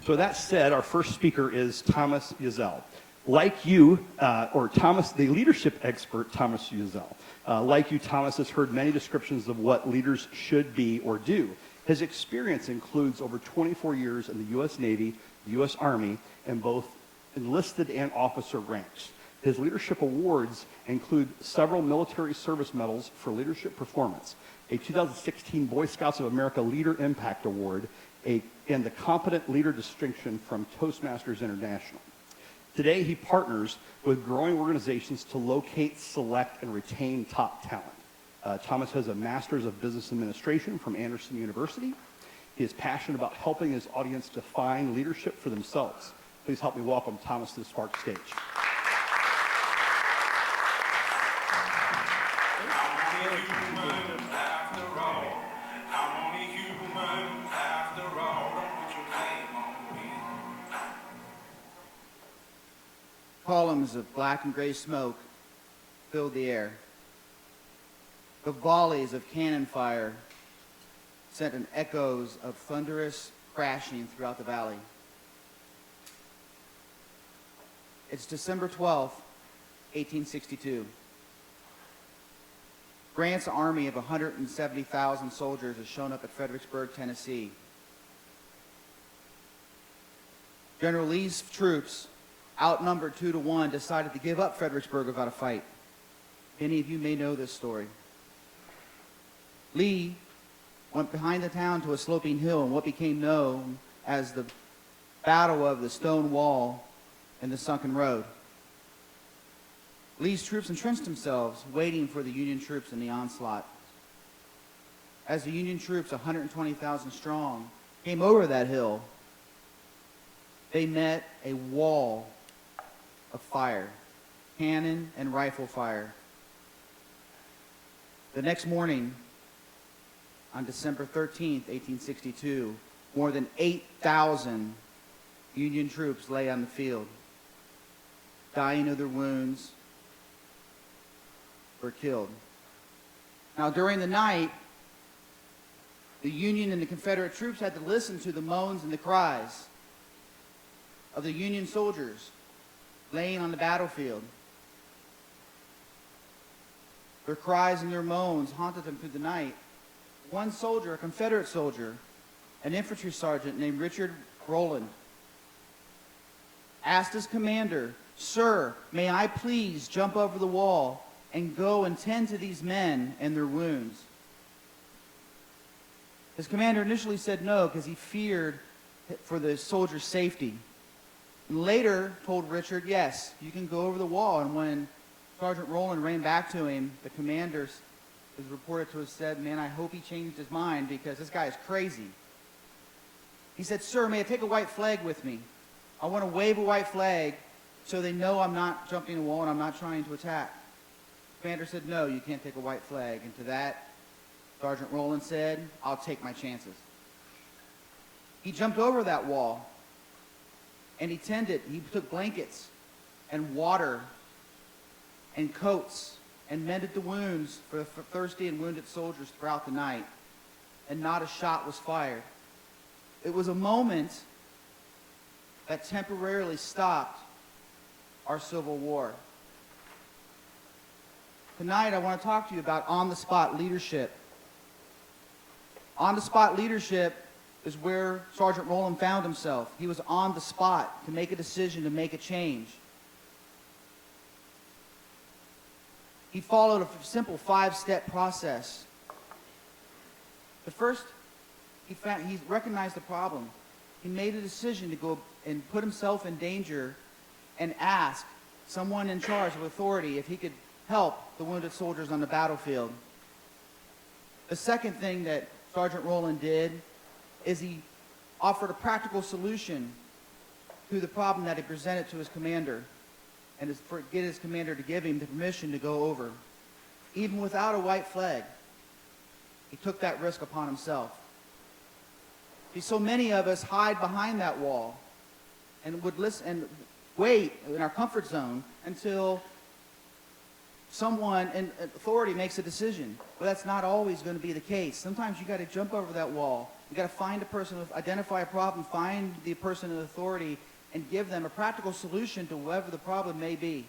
So that said, our first speaker is Thomas Yazell. Like you, Thomas, the leadership expert, Thomas Yazell. Like you, Thomas has heard many descriptions of what leaders should be or do. His experience includes over 24 years in the U.S. Navy, the U.S. Army, and both enlisted and officer ranks. His leadership awards include several military service medals for leadership performance, a 2016 Boy Scouts of America Leader Impact Award, and the Competent Leader Distinction from Toastmasters International. Today, he partners with growing organizations to locate, select, and retain top talent. Thomas has a Master's of Business Administration from Anderson University. He is passionate about helping his audience define leadership for themselves. Please help me welcome Thomas to the Spark stage. Columns of black and gray smoke filled the air. The volleys of cannon fire sent an echoes of thunderous crashing throughout the valley. It's December 12th, 1862. Grant's army of 170,000 soldiers has shown up at Fredericksburg, Tennessee. General Lee's troops, outnumbered 2-1, decided to give up Fredericksburg without a fight. Many of you may know this story. Lee went behind the town to a sloping hill in what became known as the Battle of the Stone Wall and the Sunken Road. Lee's troops entrenched themselves, waiting for the Union troops in the onslaught. As the Union troops, 120,000 strong, came over that hill, they met a wall of fire, cannon and rifle fire. The next morning, on December 13th, 1862, more than 8,000 Union troops lay on the field, dying of their wounds, were killed. Now, during the night, the Union and the Confederate troops had to listen to the moans and the cries of the Union soldiers laying on the battlefield. Their cries and their moans haunted them through the night. One soldier, a Confederate soldier, an infantry sergeant named Richard Rowland, asked his commander, "Sir, may I please jump over the wall and go and tend to these men and their wounds?" His commander initially said no because he feared for the soldier's safety. And later told Richard, yes, you can go over the wall. And when Sergeant Rowland ran back to him, the commander is reported to have said, "Man, I hope he changed his mind because this guy is crazy." He said, "Sir, may I take a white flag with me? I want to wave a white flag so they know I'm not jumping the wall and I'm not trying to attack." The commander said, "No, you can't take a white flag." And to that, Sergeant Rowland said, "I'll take my chances." He jumped over that wall and he took blankets and water and coats and mended the wounds for the thirsty and wounded soldiers throughout the night, and not a shot was fired. It was a moment that temporarily stopped our Civil War. Tonight, I want to talk to you about on-the-spot leadership. On-the-spot leadership is where Sergeant Rowland found himself. He was on the spot to make a decision, to make a change. He followed a simple 5-step process. The first, he recognized the problem. He made a decision to go and put himself in danger and ask someone in charge of authority if he could help the wounded soldiers on the battlefield. The second thing that Sergeant Rowland did is he offered a practical solution to the problem that he presented to his commander, and get his commander to give him the permission to go over. Even without a white flag, he took that risk upon himself. See, so many of us hide behind that wall and would listen and wait in our comfort zone until someone in authority makes a decision, but that's not always going to be the case. Sometimes you got to jump over that wall. You got to find a person, identify a problem, find the person in authority, and give them a practical solution to whatever the problem may be.